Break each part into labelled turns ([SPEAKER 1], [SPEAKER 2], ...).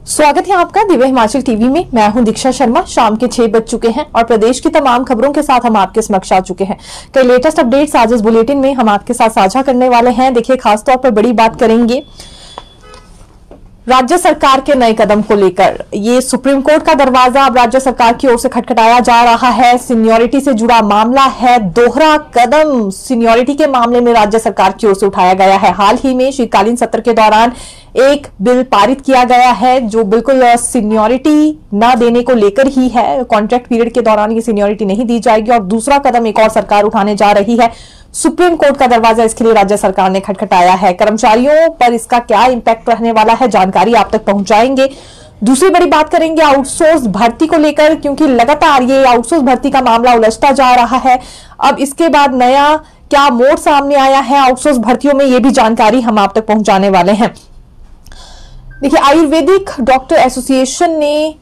[SPEAKER 1] स्वागत है आपका दिव्य हिमाचल टीवी में। मैं हूं दीक्षा शर्मा। शाम के 6 बज चुके हैं और प्रदेश की तमाम खबरों के साथ हम आपके समक्ष आ चुके हैं। कई लेटेस्ट अपडेट्स आज इस बुलेटिन में हम आपके साथ साझा करने वाले हैं। देखिए, खासतौर पर बड़ी बात करेंगे राज्य सरकार के नए कदम को लेकर। ये सुप्रीम कोर्ट का दरवाजा अब राज्य सरकार की ओर से खटखटाया जा रहा है। सीनियरिटी से जुड़ा मामला है। दोहरा कदम सीनियरिटी के मामले में राज्य सरकार की ओर से उठाया गया है। हाल ही में शीतकालीन सत्र के दौरान एक बिल पारित किया गया है जो बिल्कुल सीनियरिटी न देने को लेकर ही है। कॉन्ट्रैक्ट पीरियड के दौरान ये सीनियरिटी नहीं दी जाएगी और दूसरा कदम एक और सरकार उठाने जा रही है। सुप्रीम कोर्ट का दरवाजा इसके लिए राज्य सरकार ने खटखटाया है। कर्मचारियों पर इसका क्या इंपैक्ट रहने वाला है, जानकारी आप तक पहुंचाएंगे। दूसरी बड़ी बात करेंगे आउटसोर्स भर्ती को लेकर, क्योंकि लगातार ये आउटसोर्स भर्ती का मामला उलझता जा रहा है। अब इसके बाद नया क्या मोड़ सामने आया है आउटसोर्स भर्तियों में, ये भी जानकारी हम आप तक पहुंचाने वाले हैं। देखिए, आयुर्वेदिक डॉक्टर एसोसिएशन ने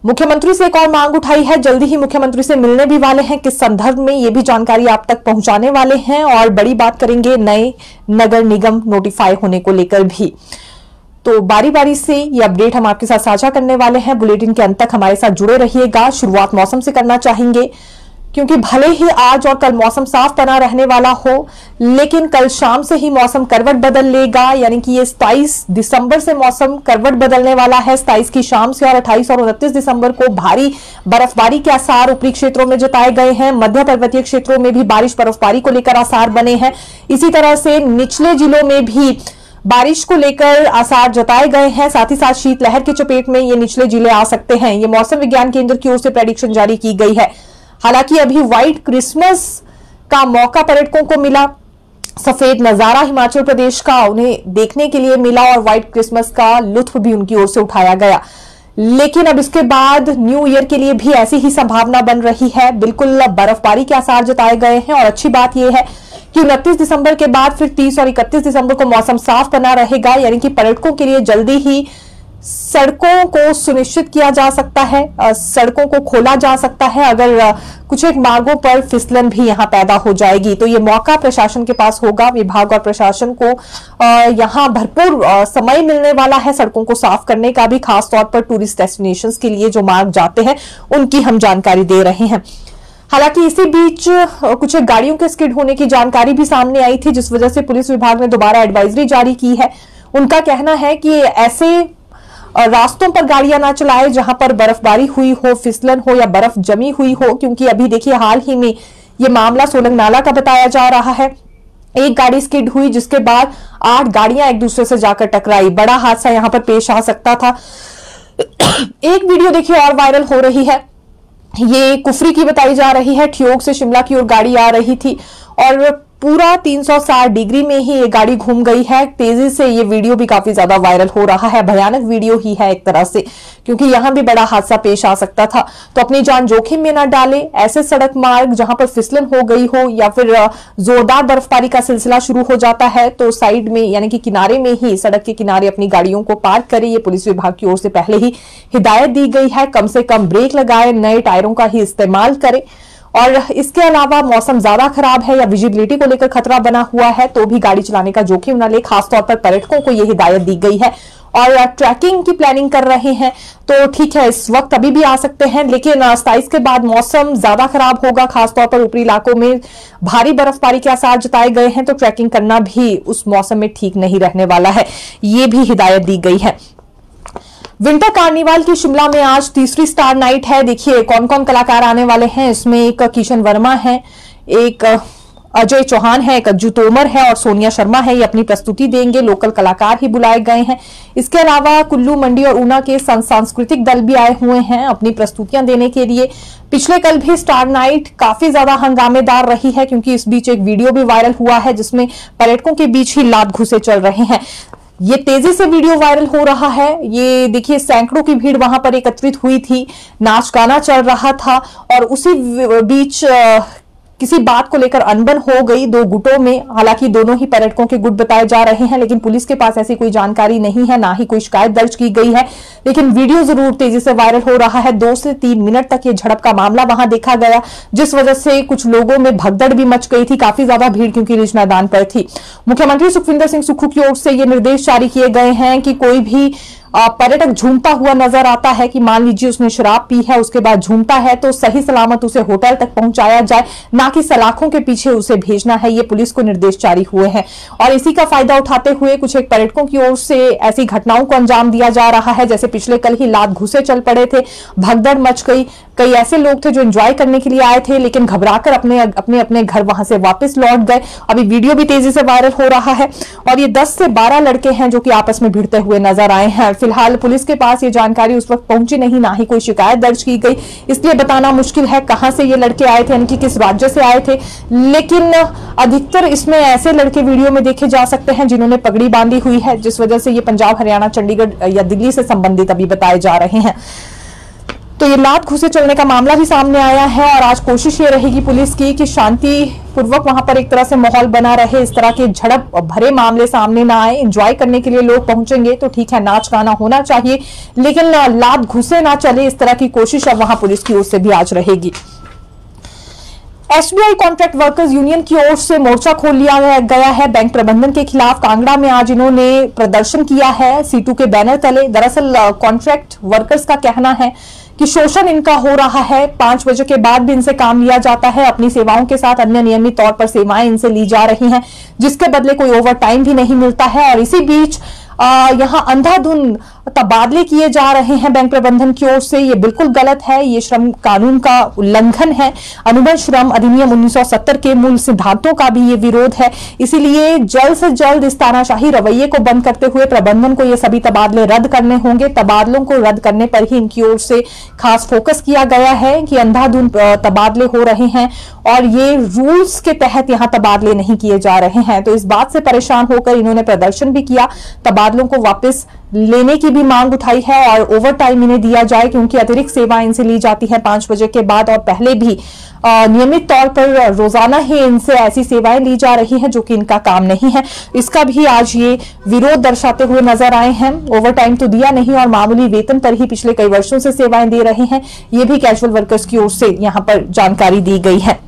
[SPEAKER 1] मुख्यमंत्री से एक और मांग उठाई है। जल्दी ही मुख्यमंत्री से मिलने भी वाले हैं। किस संदर्भ में, ये भी जानकारी आप तक पहुंचाने वाले हैं। और बड़ी बात करेंगे नए नगर निगम नोटिफाई होने को लेकर भी। तो बारी बारी से ये अपडेट हम आपके साथ साझा करने वाले हैं। बुलेटिन के अंत तक हमारे साथ जुड़े रहिएगा। शुरुआत मौसम से करना चाहेंगे, क्योंकि भले ही आज और कल मौसम साफ बना रहने वाला हो, लेकिन कल शाम से ही मौसम करवट बदल लेगा। यानी कि ये 27 दिसंबर से मौसम करवट बदलने वाला है। 27 की शाम से और 28 और 29 दिसंबर को भारी बर्फबारी के आसार ऊपरी क्षेत्रों में जताए गए हैं। मध्य पर्वतीय क्षेत्रों में भी बारिश बर्फबारी को लेकर आसार बने हैं। इसी तरह से निचले जिलों में भी बारिश को लेकर आसार जताए गए हैं। साथ ही साथ शीतलहर की चपेट में ये निचले जिले आ सकते हैं। ये मौसम विज्ञान केंद्र की ओर से प्रेडिक्शन जारी की गई है। हालांकि अभी व्हाइट क्रिसमस का मौका पर्यटकों को मिला। सफेद नजारा हिमाचल प्रदेश का उन्हें देखने के लिए मिला और व्हाइट क्रिसमस का लुत्फ भी उनकी ओर से उठाया गया। लेकिन अब इसके बाद न्यू ईयर के लिए भी ऐसी ही संभावना बन रही है। बिल्कुल बर्फबारी के आसार जताए गए हैं। और अच्छी बात यह है कि 29 दिसंबर के बाद फिर 30 और 31 दिसंबर को मौसम साफ बना रहेगा। यानी कि पर्यटकों के लिए जल्दी ही सड़कों को सुनिश्चित किया जा सकता है, सड़कों को खोला जा सकता है। अगर कुछ एक मार्गों पर फिसलन भी यहां पैदा हो जाएगी तो ये मौका प्रशासन के पास होगा। विभाग और प्रशासन को यहां भरपूर समय मिलने वाला है सड़कों को साफ करने का भी। खासतौर पर टूरिस्ट डेस्टिनेशंस के लिए जो मार्ग जाते हैं उनकी हम जानकारी दे रहे हैं। हालांकि इसी बीच कुछ एक गाड़ियों के स्किड होने की जानकारी भी सामने आई थी, जिस वजह से पुलिस विभाग ने दोबारा एडवाइजरी जारी की है। उनका कहना है कि ऐसे रास्तों पर गाड़ियां ना चलाएं जहां पर बर्फबारी हुई हो, फिसलन हो या बर्फ जमी हुई हो। क्योंकि अभी देखिए, हाल ही में ये मामला सोलंग नाला का बताया जा रहा है। एक गाड़ी स्किड हुई जिसके बाद 8 गाड़ियां एक दूसरे से जाकर टकराई। बड़ा हादसा यहां पर पेश आ सकता था। एक वीडियो देखिए और वायरल हो रही है। ये कुफरी की बताई जा रही है। ठियोग से शिमला की ओर गाड़ी आ रही थी और पूरा 360 डिग्री में ही ये गाड़ी घूम गई है। तेजी से ये वीडियो भी काफी ज्यादा वायरल हो रहा है। भयानक वीडियो ही है एक तरह से, क्योंकि यहां भी बड़ा हादसा पेश आ सकता था। तो अपनी जान जोखिम में ना डालें। ऐसे सड़क मार्ग जहां पर फिसलन हो गई हो या फिर जोरदार बर्फबारी का सिलसिला शुरू हो जाता है तो साइड में यानी कि किनारे में ही, सड़क के किनारे अपनी गाड़ियों को पार्क करें। ये पुलिस विभाग की ओर से पहले ही हिदायत दी गई है। कम से कम ब्रेक लगाए, नए टायरों का ही इस्तेमाल करें। और इसके अलावा मौसम ज्यादा खराब है या विजिबिलिटी को लेकर खतरा बना हुआ है तो भी गाड़ी चलाने का जोखिम न ले। खासतौर पर पर्यटकों को यह हिदायत दी गई है। और ट्रैकिंग की प्लानिंग कर रहे हैं तो ठीक है, इस वक्त अभी भी आ सकते हैं, लेकिन 27 के बाद मौसम ज्यादा खराब होगा। खासतौर पर ऊपरी इलाकों में भारी बर्फबारी के आसार जताए गए हैं तो ट्रैकिंग करना भी उस मौसम में ठीक नहीं रहने वाला है। ये भी हिदायत दी गई है। विंटर कार्निवाल की शिमला में आज तीसरी स्टार नाइट है। देखिए कौन कौन कलाकार आने वाले हैं। इसमें एक किशन वर्मा है, एक अजय चौहान है, एक अज्जू तोमर है और सोनिया शर्मा है। ये अपनी प्रस्तुति देंगे। लोकल कलाकार ही बुलाए गए हैं। इसके अलावा कुल्लू, मंडी और ऊना के सांस्कृतिक दल भी आए हुए हैं अपनी प्रस्तुतियां देने के लिए। पिछले कल भी स्टार नाइट काफी ज्यादा हंगामेदार रही है, क्योंकि इस बीच एक वीडियो भी वायरल हुआ है जिसमें पर्यटकों के बीच ही लात घुसे चल रहे हैं। ये तेजी से वीडियो वायरल हो रहा है। ये देखिए, सैकड़ों की भीड़ वहां पर एकत्रित हुई थी, नाच गाना चल रहा था और उसी बीच किसी बात को लेकर अनबन हो गई 2 गुटों में। हालांकि दोनों ही पर्यटकों के गुट बताए जा रहे हैं, लेकिन पुलिस के पास ऐसी कोई जानकारी नहीं है, ना ही कोई शिकायत दर्ज की गई है। लेकिन वीडियो जरूर तेजी से वायरल हो रहा है। 2 से 3 मिनट तक ये झड़प का मामला वहां देखा गया, जिस वजह से कुछ लोगों में भगदड़ भी मच गई थी। काफी ज्यादा भीड़ क्योंकि रिज मैदान पर थी। मुख्यमंत्री सुखविंदर सिंह सुक्खू की ओर से ये निर्देश जारी किए गए हैं कि कोई भी पर्यटक झूमता हुआ नजर आता है कि मान लीजिए उसने शराब पी है, उसके बाद झूमता है तो सही सलामत उसे होटल तक पहुंचाया जाए, ना कि सलाखों के पीछे उसे भेजना है। ये पुलिस को निर्देश जारी हुए हैं और इसी का फायदा उठाते हुए कुछ एक पर्यटकों की ओर से ऐसी घटनाओं को अंजाम दिया जा रहा है। जैसे पिछले कल ही लात घुसे चल पड़े थे, भगदड़ मच गई। कई ऐसे लोग थे जो एंजॉय करने के लिए आए थे लेकिन घबराकर अपने घर वहां से वापस लौट गए। अभी वीडियो भी तेजी से वायरल हो रहा है और ये 10 से 12 लड़के हैं जो कि आपस में भिड़ते हुए नजर आए हैं। फिलहाल पुलिस के पास ये जानकारी उस वक्त पहुंची नहीं, ना ही कोई शिकायत दर्ज की गई, इसलिए बताना मुश्किल है कहां से ये लड़के आए थे, यानी कि किस राज्य से आए थे। लेकिन अधिकतर इसमें ऐसे लड़के वीडियो में देखे जा सकते हैं जिन्होंने पगड़ी बांधी हुई है, जिस वजह से ये पंजाब, हरियाणा, चंडीगढ़ या दिल्ली से संबंधित अभी बताए जा रहे हैं। तो ये लात घुसे चलने का मामला भी सामने आया है और आज कोशिश ये रहेगी पुलिस की कि शांति पूर्वक वहां पर एक तरह से माहौल बना रहे, इस तरह के झड़प भरे मामले सामने ना आए। एंजॉय करने के लिए लोग पहुंचेंगे तो ठीक है, नाच गाना होना चाहिए, लेकिन लात घुसे ना चले, इस तरह की कोशिश अब वहां पुलिस की ओर से भी आज रहेगी। एसबीआई कॉन्ट्रैक्ट वर्कर्स यूनियन की ओर से मोर्चा खोल लिया गया है बैंक प्रबंधन के खिलाफ। कांगड़ा में आज इन्होंने प्रदर्शन किया है सीटू के बैनर तले। दरअसल कॉन्ट्रैक्ट वर्कर्स का कहना है कि शोषण इनका हो रहा है, 5 बजे के बाद भी इनसे काम लिया जाता है, अपनी सेवाओं के साथ अन्य नियमित तौर पर सेवाएं इनसे ली जा रही हैं, जिसके बदले कोई ओवर टाइम भी नहीं मिलता है। और इसी बीच यहां अंधाधुंध तबादले किए जा रहे हैं बैंक प्रबंधन की ओर से। ये बिल्कुल गलत है, ये श्रम कानून का उल्लंघन है। अनुबंध श्रम अधिनियम 1970 के मूल सिद्धांतों का भी ये विरोध है। इसीलिए जल्द से जल्द इस तानाशाही रवैये को बंद करते हुए प्रबंधन को ये सभी तबादले रद्द करने होंगे। तबादलों को रद्द करने पर ही इनकी ओर से खास फोकस किया गया है कि अंधाधुंध तबादले हो रहे हैं और ये रूल्स के तहत यहां तबादले नहीं किए जा रहे हैं। तो इस बात से परेशान होकर इन्होंने प्रदर्शन भी किया, तबादलों को वापस लेने की भी मांग उठाई है और ओवर टाइम इन्हें दिया जाए, क्योंकि अतिरिक्त सेवाएं इनसे ली जाती है 5 बजे के बाद और पहले भी नियमित तौर पर रोजाना ही इनसे ऐसी सेवाएं ली जा रही हैं जो कि इनका काम नहीं है। इसका भी आज ये विरोध दर्शाते हुए नजर आए हैं। ओवर टाइम तो दिया नहीं और मामूली वेतन पर ही पिछले कई वर्षों से सेवाएं दे रहे हैं, ये भी कैजुअल वर्कर्स की ओर से यहां पर जानकारी दी गई है।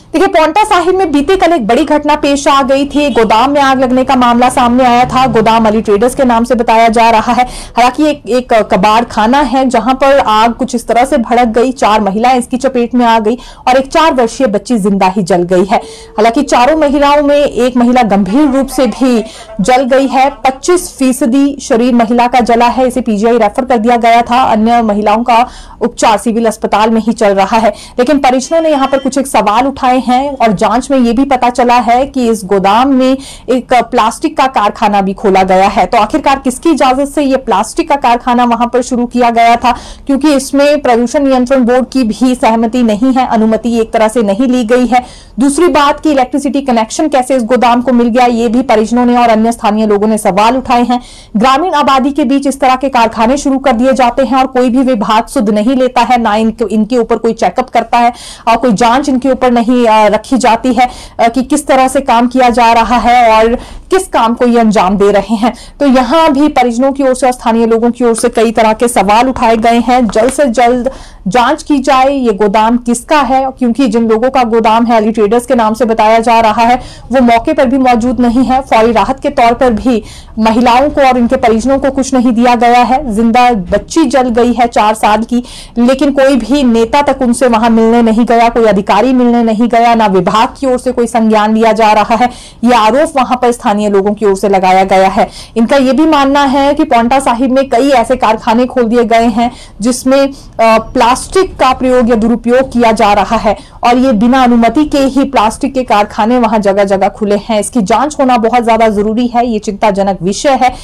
[SPEAKER 1] देखिए, पांवटा साहिब में बीते कल एक बड़ी घटना पेश आ गई थी। गोदाम में आग लगने का मामला सामने आया था। गोदाम अली ट्रेडर्स के नाम से बताया जा रहा है। हालांकि एक कबाड़ खाना है जहां पर आग कुछ इस तरह से भड़क गई, 4 महिलाएं इसकी चपेट में आ गई और एक 4 वर्षीय बच्ची जिंदा ही जल गई है। हालांकि चारों महिलाओं में एक महिला गंभीर रूप से भी जल गई है। 25% शरीर महिला का जला है, इसे पीजीआई रेफर कर दिया गया था। अन्य महिलाओं का उपचार सिविल अस्पताल में ही चल रहा है। लेकिन परिजनों ने यहां पर कुछ एक सवाल उठाए हैं और जांच में यह भी पता चला है कि इस गोदाम में एक प्लास्टिक का कारखाना भी खोला गया है। तो आखिरकार किसकी इजाजत से यह प्लास्टिक का कारखाना वहां पर शुरू किया गया था, क्योंकि इसमें प्रदूषण नियंत्रण बोर्ड की भी सहमति नहीं है, अनुमति एक तरह से नहीं ली गई है। दूसरी बात कि इलेक्ट्रिसिटी कनेक्शन कैसे इस गोदाम को मिल गया, ये भी परिजनों ने और अन्य स्थानीय लोगों ने सवाल उठाए हैं। ग्रामीण आबादी के बीच इस तरह के कारखाने शुरू कर दिए जाते हैं और कोई भी विभाग सुध नहीं लेता है, ना इनके ऊपर कोई चेकअप करता है और कोई जांच इनके ऊपर नहीं रखी जाती है कि किस तरह से काम किया जा रहा है और किस काम को ये अंजाम दे रहे हैं। तो यहां भी परिजनों की ओर से और स्थानीय लोगों की ओर से कई तरह के सवाल उठाए गए हैं। जल्द से जल्द जांच की जाए ये गोदाम किसका है, क्योंकि जिन लोगों का गोदाम है अली ट्रेडर्स के नाम से बताया जा रहा है वो मौके पर भी मौजूद नहीं है। फौरी राहत के तौर पर भी महिलाओं को और इनके परिजनों को कुछ नहीं दिया गया है। जिंदा बच्ची जल गई है 4 साल की, लेकिन कोई भी नेता तक उनसे वहां मिलने नहीं गया, कोई अधिकारी मिलने नहीं गया, ना विभाग की ओर से कोई संज्ञान लिया जा रहा है। ये आरोप वहां पर स्थानीय लोगों की ओर से लगाया गया है। इनका यह भी मानना है कि पांवटा साहिब में कई ऐसे कारखाने खोल दिए गए हैं जिसमें प्लास्टिक का प्रयोग या दुरुपयोग किया जा रहा है और ये बिना अनुमति के ही प्लास्टिक के कारखाने वहां जगह जगह खुले हैं। इसकी जांच होना बहुत ज्यादा जरूरी है, ये चिंताजनक विषय है।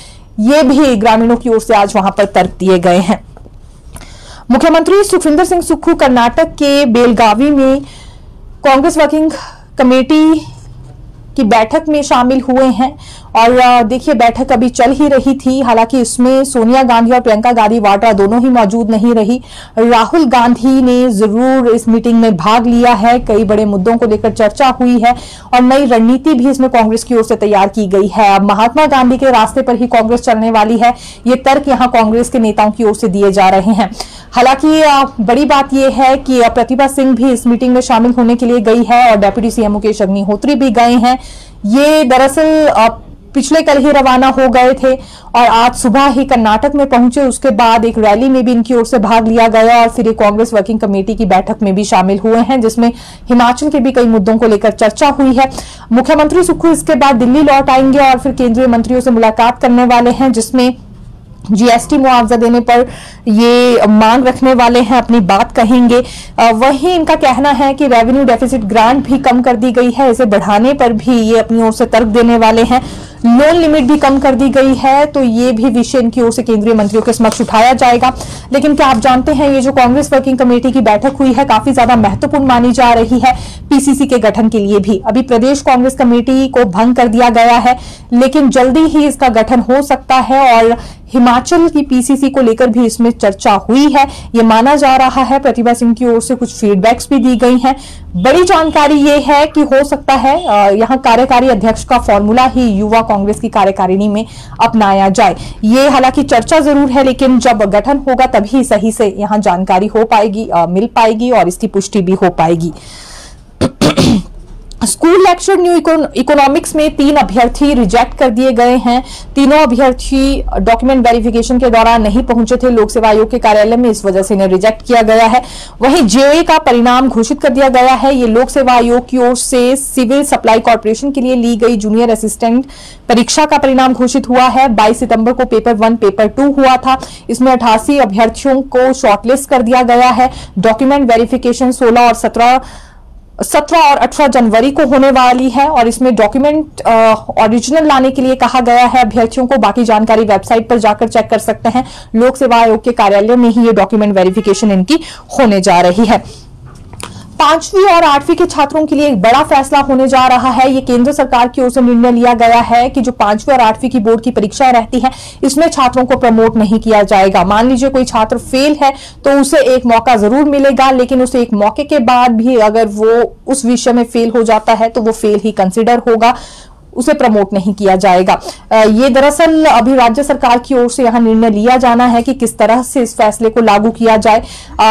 [SPEAKER 1] ये भी ग्रामीणों की ओर से आज वहां पर तर्क दिए गए हैं। मुख्यमंत्री सुखविंदर सिंह सुक्खू कर्नाटक के बेलगावी में कांग्रेस वर्किंग कमेटी की बैठक में शामिल हुए हैं और देखिए बैठक अभी चल ही रही थी। हालांकि इसमें सोनिया गांधी और प्रियंका गांधी वाड्रा दोनों ही मौजूद नहीं रही। राहुल गांधी ने जरूर इस मीटिंग में भाग लिया है। कई बड़े मुद्दों को लेकर चर्चा हुई है और नई रणनीति भी इसमें कांग्रेस की ओर से तैयार की गई है। अब महात्मा गांधी के रास्ते पर ही कांग्रेस चलने वाली है, ये तर्क यहाँ कांग्रेस के नेताओं की ओर से दिए जा रहे हैं। हालांकि बड़ी बात यह है कि प्रतिभा सिंह भी इस मीटिंग में शामिल होने के लिए गई है और डेप्यूटी सीएम मुकेश अग्निहोत्री भी गए हैं। ये दरअसल पिछले कल ही रवाना हो गए थे और आज सुबह ही कर्नाटक में पहुंचे। उसके बाद एक रैली में भी इनकी ओर से भाग लिया गया और फिर एक कांग्रेस वर्किंग कमेटी की बैठक में भी शामिल हुए हैं, जिसमें हिमाचल के भी कई मुद्दों को लेकर चर्चा हुई है। मुख्यमंत्री सुक्खू इसके बाद दिल्ली लौट आएंगे और फिर केंद्रीय मंत्रियों से मुलाकात करने वाले हैं, जिसमें जीएसटी मुआवजा देने पर ये मांग रखने वाले हैं, अपनी बात कहेंगे। वहीं इनका कहना है कि रेवेन्यू डेफिसिट ग्रांट भी कम कर दी गई है, इसे बढ़ाने पर भी ये अपनी ओर से तर्क देने वाले हैं। लोन लिमिट भी कम कर दी गई है, तो ये भी विषय इनकी ओर से केंद्रीय मंत्रियों के समक्ष उठाया जाएगा। लेकिन क्या आप जानते हैं, ये जो कांग्रेस वर्किंग कमेटी की बैठक हुई है काफी ज्यादा महत्वपूर्ण मानी जा रही है पीसीसी के गठन के लिए भी। अभी प्रदेश कांग्रेस कमेटी को भंग कर दिया गया है, लेकिन जल्दी ही इसका गठन हो सकता है और हिमाचल की पीसीसी को लेकर भी इसमें चर्चा हुई है, ये माना जा रहा है। प्रतिभा सिंह की ओर से कुछ फीडबैक्स भी दी गई हैं। बड़ी जानकारी ये है कि हो सकता है यहां कार्यकारी अध्यक्ष का फॉर्मूला ही युवा कांग्रेस की कार्यकारिणी में अपनाया जाए। ये हालांकि चर्चा जरूर है, लेकिन जब गठन होगा तभी सही से यहां जानकारी हो पाएगी, मिल पाएगी और इसकी पुष्टि भी हो पाएगी। स्कूल लेक्चर न्यू इकोनॉमिक्स में 3 अभ्यर्थी रिजेक्ट कर दिए गए हैं। तीनों अभ्यर्थी डॉक्यूमेंट वेरिफिकेशन के दौरान नहीं पहुंचे थे लोक सेवा आयोग के कार्यालय में, इस वजह से इन्हें रिजेक्ट किया गया है। वहीं जेईई का परिणाम घोषित कर दिया गया है। ये लोक सेवा आयोग की ओर से सिविल सप्लाई कॉर्पोरेशन के लिए ली गई जूनियर असिस्टेंट परीक्षा का परिणाम घोषिट हुआ है। 22 सितंबर को पेपर 1 पेपर 2 हुआ था। इसमें 88 अभ्यर्थियों को शॉर्टलिस्ट कर दिया गया है। डॉक्यूमेंट वेरिफिकेशन 16 और 17 और 18 जनवरी को होने वाली है और इसमें डॉक्यूमेंट ओरिजिनल लाने के लिए कहा गया है अभ्यर्थियों को। बाकी जानकारी वेबसाइट पर जाकर चेक कर सकते हैं। लोक सेवा आयोग के कार्यालय में ही ये डॉक्यूमेंट वेरिफिकेशन इनकी होने जा रही है। 5वीं और 8वीं के छात्रों के लिए एक बड़ा फैसला होने जा रहा है। ये केंद्र सरकार की ओर से निर्णय लिया गया है कि जो 5वीं और 8वीं की बोर्ड की परीक्षाएं रहती हैं, इसमें छात्रों को प्रमोट नहीं किया जाएगा। मान लीजिए कोई छात्र फेल है तो उसे एक मौका जरूर मिलेगा, लेकिन उसे एक मौके के बाद भी अगर वो उस विषय में फेल हो जाता है तो वो फेल ही कंसिडर होगा, उसे प्रमोट नहीं किया जाएगा। ये दरअसल अभी राज्य सरकार की ओर से यहां निर्णय लिया जाना है कि किस तरह से इस फैसले को लागू किया जाए,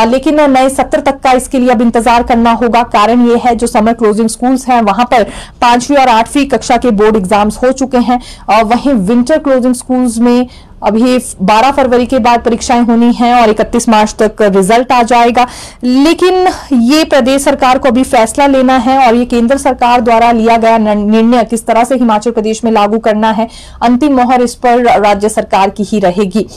[SPEAKER 1] लेकिन नए सत्र तक का इसके लिए अब इंतजार करना होगा। कारण ये है जो समर क्लोजिंग स्कूल्स हैं वहां पर 5वीं और 8वीं कक्षा के बोर्ड एग्जाम्स हो चुके हैं। वहीं विंटर क्लोजिंग स्कूल्स में अभी 12 फरवरी के बाद परीक्षाएं होनी हैं और 31 मार्च तक रिजल्ट आ जाएगा। लेकिन ये प्रदेश सरकार को अभी फैसला लेना है और ये केंद्र सरकार द्वारा लिया गया निर्णय किस तरह से हिमाचल प्रदेश में लागू करना है, अंतिम मोहर इस पर राज्य सरकार की ही रहेगी।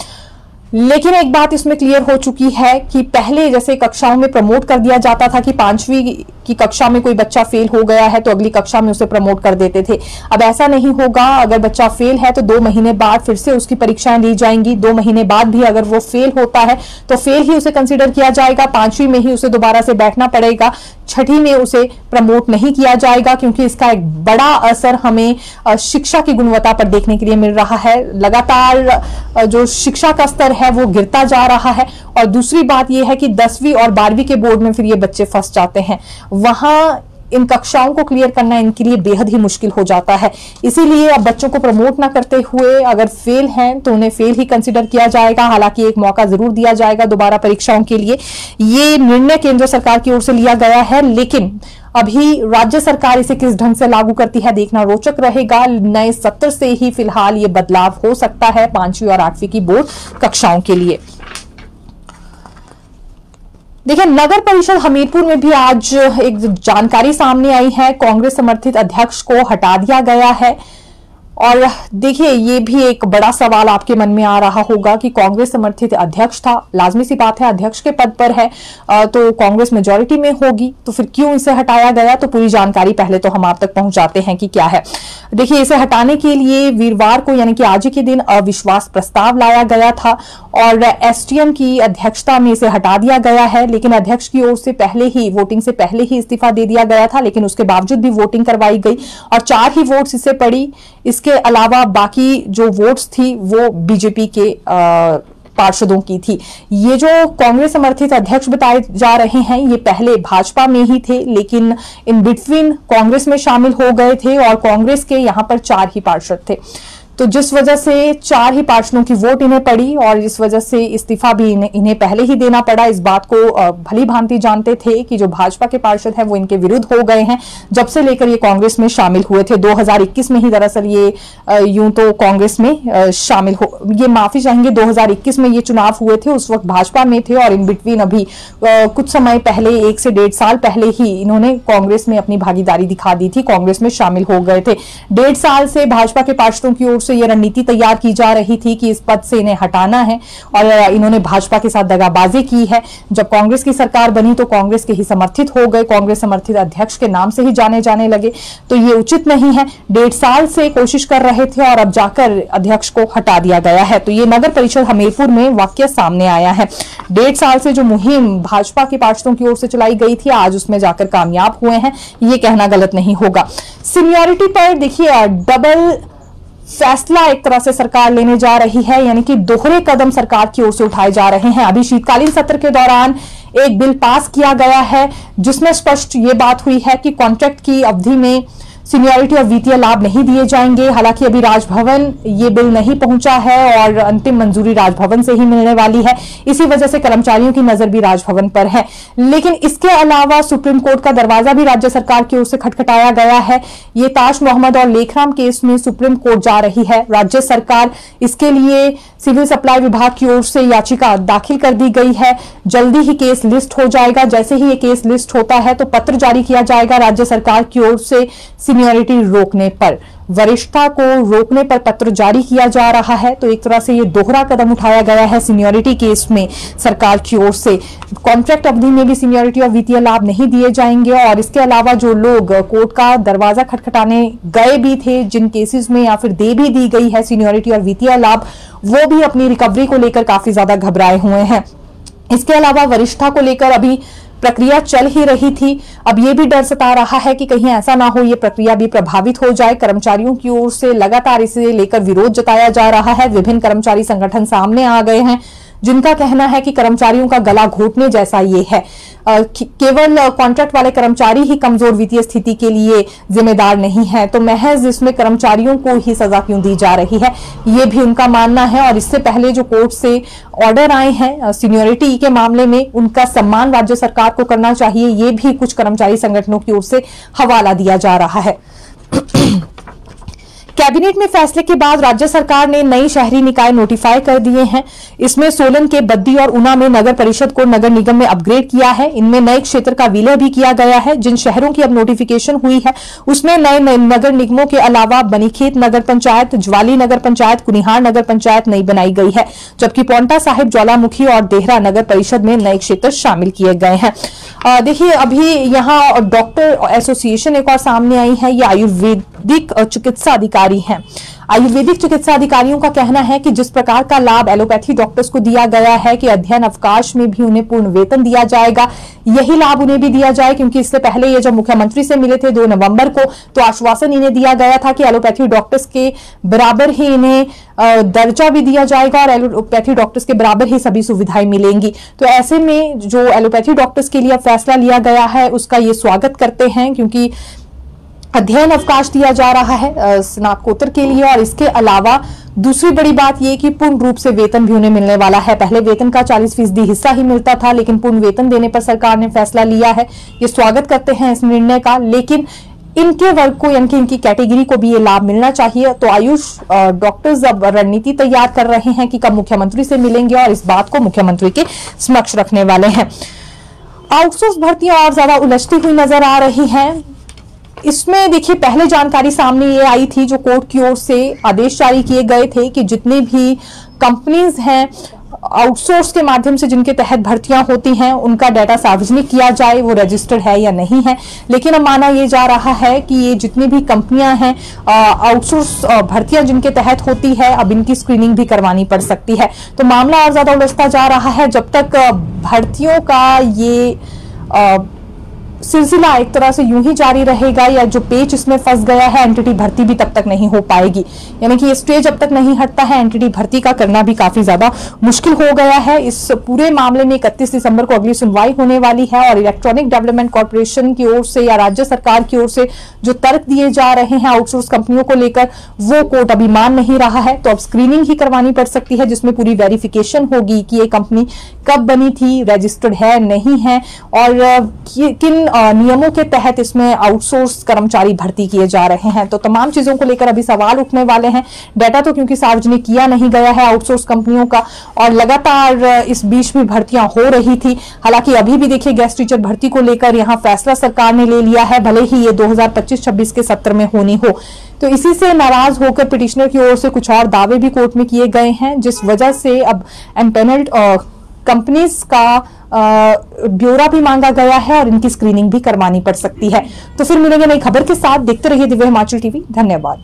[SPEAKER 1] लेकिन एक बात इसमें क्लियर हो चुकी है कि पहले जैसे कक्षाओं में प्रमोट कर दिया जाता था कि 5वीं की कक्षा में कोई बच्चा फेल हो गया है तो अगली कक्षा में उसे प्रमोट कर देते थे। अब ऐसा नहीं होगा। अगर बच्चा फेल है तो 2 महीने बाद फिर से उसकी परीक्षाएं ली जाएंगी। 2 महीने बाद भी अगर वो फेल होता है तो फेल ही उसे कंसीडर किया जाएगा। 5वीं में ही उसे दोबारा से बैठना पड़ेगा। 6ठी में उसे प्रमोट नहीं किया जाएगा, क्योंकि इसका एक बड़ा असर हमें शिक्षा की गुणवत्ता पर देखने के लिए मिल रहा है। लगातार जो शिक्षा का स्तर है वो गिरता जा रहा है। और दूसरी बात यह है कि 10वीं और 12वीं के बोर्ड में फिर ये बच्चे फंस जाते हैं। वहां इन कक्षाओं को क्लियर करना इनके लिए बेहद ही मुश्किल हो जाता है। इसीलिए अब बच्चों को प्रमोट ना करते हुए अगर फेल हैं तो उन्हें फेल ही कंसीडर किया जाएगा। हालांकि एक मौका जरूर दिया जाएगा दोबारा परीक्षाओं के लिए। ये निर्णय केंद्र सरकार की ओर से लिया गया है, लेकिन अभी राज्य सरकार इसे किस ढंग से लागू करती है देखना रोचक रहेगा। नए सत्र से ही फिलहाल ये बदलाव हो सकता है 5वीं और 8वीं की बोर्ड कक्षाओं के लिए। देखिए, नगर परिषद हमीरपुर में भी आज एक जानकारी सामने आई है। कांग्रेस समर्थित अध्यक्ष को हटा दिया गया है। और देखिए, ये भी एक बड़ा सवाल आपके मन में आ रहा होगा कि कांग्रेस समर्थित अध्यक्ष था, लाजमी सी बात है अध्यक्ष के पद पर है तो कांग्रेस मेजॉरिटी में होगी, तो फिर क्यों इसे हटाया गया। तो पूरी जानकारी पहले तो हम आप तक पहुंचाते हैं कि क्या है। देखिए, इसे हटाने के लिए वीरवार को यानी कि आज के दिन अविश्वास प्रस्ताव लाया गया था और एसडीएम की अध्यक्षता में इसे हटा दिया गया है। लेकिन अध्यक्ष की ओर से पहले ही वोटिंग से पहले ही इस्तीफा दे दिया गया था, लेकिन उसके बावजूद भी वोटिंग करवाई गई और 4 ही वोट्स इससे पड़ी। इसके अलावा बाकी जो वोट्स थी वो बीजेपी के पार्षदों की थी। ये जो कांग्रेस समर्थित अध्यक्ष बताए जा रहे हैं ये पहले भाजपा में ही थे, लेकिन इन बिटवीन कांग्रेस में शामिल हो गए थे और कांग्रेस के यहां पर 4 ही पार्षद थे। तो जिस वजह से 4 ही पार्षदों की वोट इन्हें पड़ी और इस वजह से इस्तीफा भी इन्हें पहले ही देना पड़ा। इस बात को भली भांति जानते थे कि जो भाजपा के पार्षद हैं वो इनके विरुद्ध हो गए हैं जब से लेकर ये कांग्रेस में शामिल हुए थे। 2021 में ही दरअसल ये यूं तो कांग्रेस में शामिल हो, ये माफी चाहेंगे, 2021 में ये चुनाव हुए थे, उस वक्त भाजपा में थे और इन बिटवीन अभी कुछ समय पहले 1 से 1.5 साल पहले ही इन्होंने कांग्रेस में अपनी भागीदारी दिखा दी थी, कांग्रेस में शामिल हो गए थे। 1.5 साल से भाजपा के पार्षदों की ओर से यह रणनीति तैयार की जा रही थी कि इस पद से इन्हें हटाना है और इन्होंने भाजपा के साथ दगाबाजी की है। जब कांग्रेस की सरकार बनी तो कांग्रेस के ही समर्थित हो गए, कांग्रेस समर्थित अध्यक्ष के नाम से ही जाने लगे, तो ये उचित नहीं है। 1.5 साल से कोशिश कर रहे थे और अब जाकर अध्यक्ष को हटा दिया गया है। तो ये नगर परिषद हमीरपुर में वाकया सामने आया है। 1.5 साल से जो मुहिम भाजपा के पार्षदों की ओर से चलाई गई थी, आज उसमें जाकर कामयाब हुए हैं, ये कहना गलत नहीं होगा। सीनियरिटी पर देखिए डबल फैसला एक तरह से सरकार लेने जा रही है, यानी कि दोहरे कदम सरकार की ओर से उठाए जा रहे हैं। अभी शीतकालीन सत्र के दौरान एक बिल पास किया गया है जिसमें स्पष्ट ये बात हुई है कि कॉन्ट्रैक्ट की अवधि में सीनियरिटी और वित्तीय लाभ नहीं दिए जाएंगे। हालांकि अभी राजभवन ये बिल नहीं पहुंचा है और अंतिम मंजूरी राजभवन से ही मिलने वाली है, इसी वजह से कर्मचारियों की नजर भी राजभवन पर है। लेकिन इसके अलावा सुप्रीम कोर्ट का दरवाजा भी राज्य सरकार की ओर से खटखटाया गया है। ये ताज मोहम्मद और लेखराम केस में सुप्रीम कोर्ट जा रही है। राज्य सरकार इसके लिए सिविल सप्लाई विभाग की ओर से याचिका दाखिल कर दी गई है। जल्दी ही केस लिस्ट हो जाएगा। जैसे ही ये केस लिस्ट होता है तो पत्र जारी किया जाएगा राज्य सरकार की ओर से सीनियरिटी रोकने पर, वरिष्ठता को रोकने पर पत्र जारी किया जा रहा है। तो एक तरह से ये दोहरा कदम उठाया गया है सीनियरिटी केस में सरकार की ओर से। कॉन्ट्रैक्ट अवधि में भी सीनियरिटी और वित्तीय लाभ नहीं दिए जाएंगे और इसके अलावा जो लोग कोर्ट का दरवाजा खटखटाने गए भी थे, जिन केसेस में या फिर दे भी दी गई है सीनियरिटी और वित्तीय लाभ, वो भी अपनी रिकवरी को लेकर काफी ज्यादा घबराए हुए हैं। इसके अलावा वरिष्ठता को लेकर अभी प्रक्रिया चल ही रही थी। अब ये भी डर सता रहा है कि कहीं ऐसा ना हो ये प्रक्रिया भी प्रभावित हो जाए। कर्मचारियों की ओर से लगातार इसे लेकर विरोध जताया जा रहा है। विभिन्न कर्मचारी संगठन सामने आ गए हैं जिनका कहना है कि कर्मचारियों का गला घोटने जैसा ये है। केवल कॉन्ट्रैक्ट वाले कर्मचारी ही कमजोर वित्तीय स्थिति के लिए जिम्मेदार नहीं है, तो महज इसमें कर्मचारियों को ही सजा क्यों दी जा रही है, ये भी उनका मानना है। और इससे पहले जो कोर्ट से ऑर्डर आए हैं सीनियरिटी के मामले में, उनका सम्मान राज्य सरकार को करना चाहिए, ये भी कुछ कर्मचारी संगठनों की ओर से हवाला दिया जा रहा है। कैबिनेट में फैसले के बाद राज्य सरकार ने नई शहरी निकाय नोटिफाई कर दिए हैं। इसमें सोलन के बद्दी और ऊना में नगर परिषद को नगर निगम में अपग्रेड किया है। इनमें नए क्षेत्र का विलय भी किया गया है। जिन शहरों की अब नोटिफिकेशन हुई है उसमें नए नगर निगमों के अलावा बनीखेत नगर पंचायत, ज्वाली नगर पंचायत, कुनिहार नगर पंचायत नई बनाई गई है, जबकि पौंटा साहिब, ज्वालामुखी और देहरा नगर परिषद में नए क्षेत्र शामिल किए गए हैं। देखिए अभी यहाँ डॉक्टर एसोसिएशन एक और सामने आई है। ये आयुर्वेदिक चिकित्सा अधिकारी हैं। आयुर्वेदिक चिकित्सा अधिकारियों का कहना है कि जिस प्रकार का लाभ एलोपैथी डॉक्टर्स को दिया गया है कि अध्ययन अवकाश में भी उन्हें पूर्ण वेतन दिया जाएगा, यही लाभ उन्हें भी दिया जाए। क्योंकि इससे पहले ये जब मुख्यमंत्री से मिले थे 2 नवंबर को, तो आश्वासन इन्हें दिया गया था कि एलोपैथी डॉक्टर्स के बराबर ही इन्हें दर्जा भी दिया जाएगा और एलोपैथी डॉक्टर्स के बराबर ही सभी सुविधाएं मिलेंगी। तो ऐसे में जो एलोपैथी डॉक्टर्स के लिए फैसला लिया गया है उसका ये स्वागत करते हैं, क्योंकि अध्ययन अवकाश दिया जा रहा है स्नातकोत्तर के लिए। और इसके अलावा दूसरी बड़ी बात यह कि पूर्ण रूप से वेतन भी उन्हें मिलने वाला है। पहले वेतन का 40% हिस्सा ही मिलता था, लेकिन पूर्ण वेतन देने पर सरकार ने फैसला लिया है। ये स्वागत करते हैं इस निर्णय का, लेकिन इनके वर्ग को यानी कि इनकी कैटेगरी को भी ये लाभ मिलना चाहिए। तो आयुष डॉक्टर्स अब रणनीति तैयार कर रहे हैं कि कब मुख्यमंत्री से मिलेंगे और इस बात को मुख्यमंत्री के समक्ष रखने वाले हैं। आउटसोर्स भर्तियां और ज्यादा उलझती हुई नजर आ रही हैं। इसमें देखिए पहले जानकारी सामने ये आई थी, जो कोर्ट की ओर से आदेश जारी किए गए थे कि जितने भी कंपनीज हैं आउटसोर्स के माध्यम से जिनके तहत भर्तियां होती हैं उनका डाटा सार्वजनिक किया जाए, वो रजिस्टर्ड है या नहीं है। लेकिन अब माना यह जा रहा है कि ये जितनी भी कंपनियां हैं आउटसोर्स भर्तियां जिनके तहत होती है, अब इनकी स्क्रीनिंग भी करवानी पड़ सकती है। तो मामला और ज्यादा उलझता जा रहा है। जब तक भर्तियों का ये सिलसिला एक तरह से यूं ही जारी रहेगा या जो पेच इसमें फंस गया है एंटिटी भर्ती भी तब तक नहीं हो पाएगी, यानी कि ये स्टेज अब तक नहीं हटता है, एंटिटी भर्ती का करना भी काफी ज्यादा मुश्किल हो गया है। इस पूरे मामले में 31 दिसंबर को अगली सुनवाई होने वाली है और इलेक्ट्रॉनिक डेवलपमेंट कॉर्पोरेशन की ओर से या राज्य सरकार की ओर से जो तर्क दिए जा रहे हैं आउटसोर्स कंपनियों को लेकर वो कोर्ट अभी मान नहीं रहा है, तो अब स्क्रीनिंग ही करवानी पड़ सकती है जिसमें पूरी वेरिफिकेशन होगी कि ये कंपनी कब बनी थी, रजिस्टर्ड है नहीं है और किन नियमों के तहत इसमें आउटसोर्स कर्मचारी भर्ती किए जा रहे हैं। तो तमाम चीजों को लेकर अभी सवाल उठने वाले हैं। डाटा तो क्योंकि सार्वजनिक किया नहीं गया है आउटसोर्स कंपनियों का और लगातार इस बीच में भर्तियां हो रही थी। हालांकि अभी भी देखिए गेस्ट टीचर भर्ती को लेकर यहां फैसला सरकार ने ले लिया है, भले ही ये 2025-26 के सत्र में होनी हो। तो इसी से नाराज होकर पिटिशनर की ओर से कुछ और दावे भी कोर्ट में किए गए हैं, जिस वजह से अब एम्पेनल्ड कंपनीज का ब्यौरा भी मांगा गया है और इनकी स्क्रीनिंग भी करवानी पड़ सकती है। तो फिर मिलेंगे नई खबर के साथ, देखते रहिए दिव्य हिमाचल टीवी। धन्यवाद।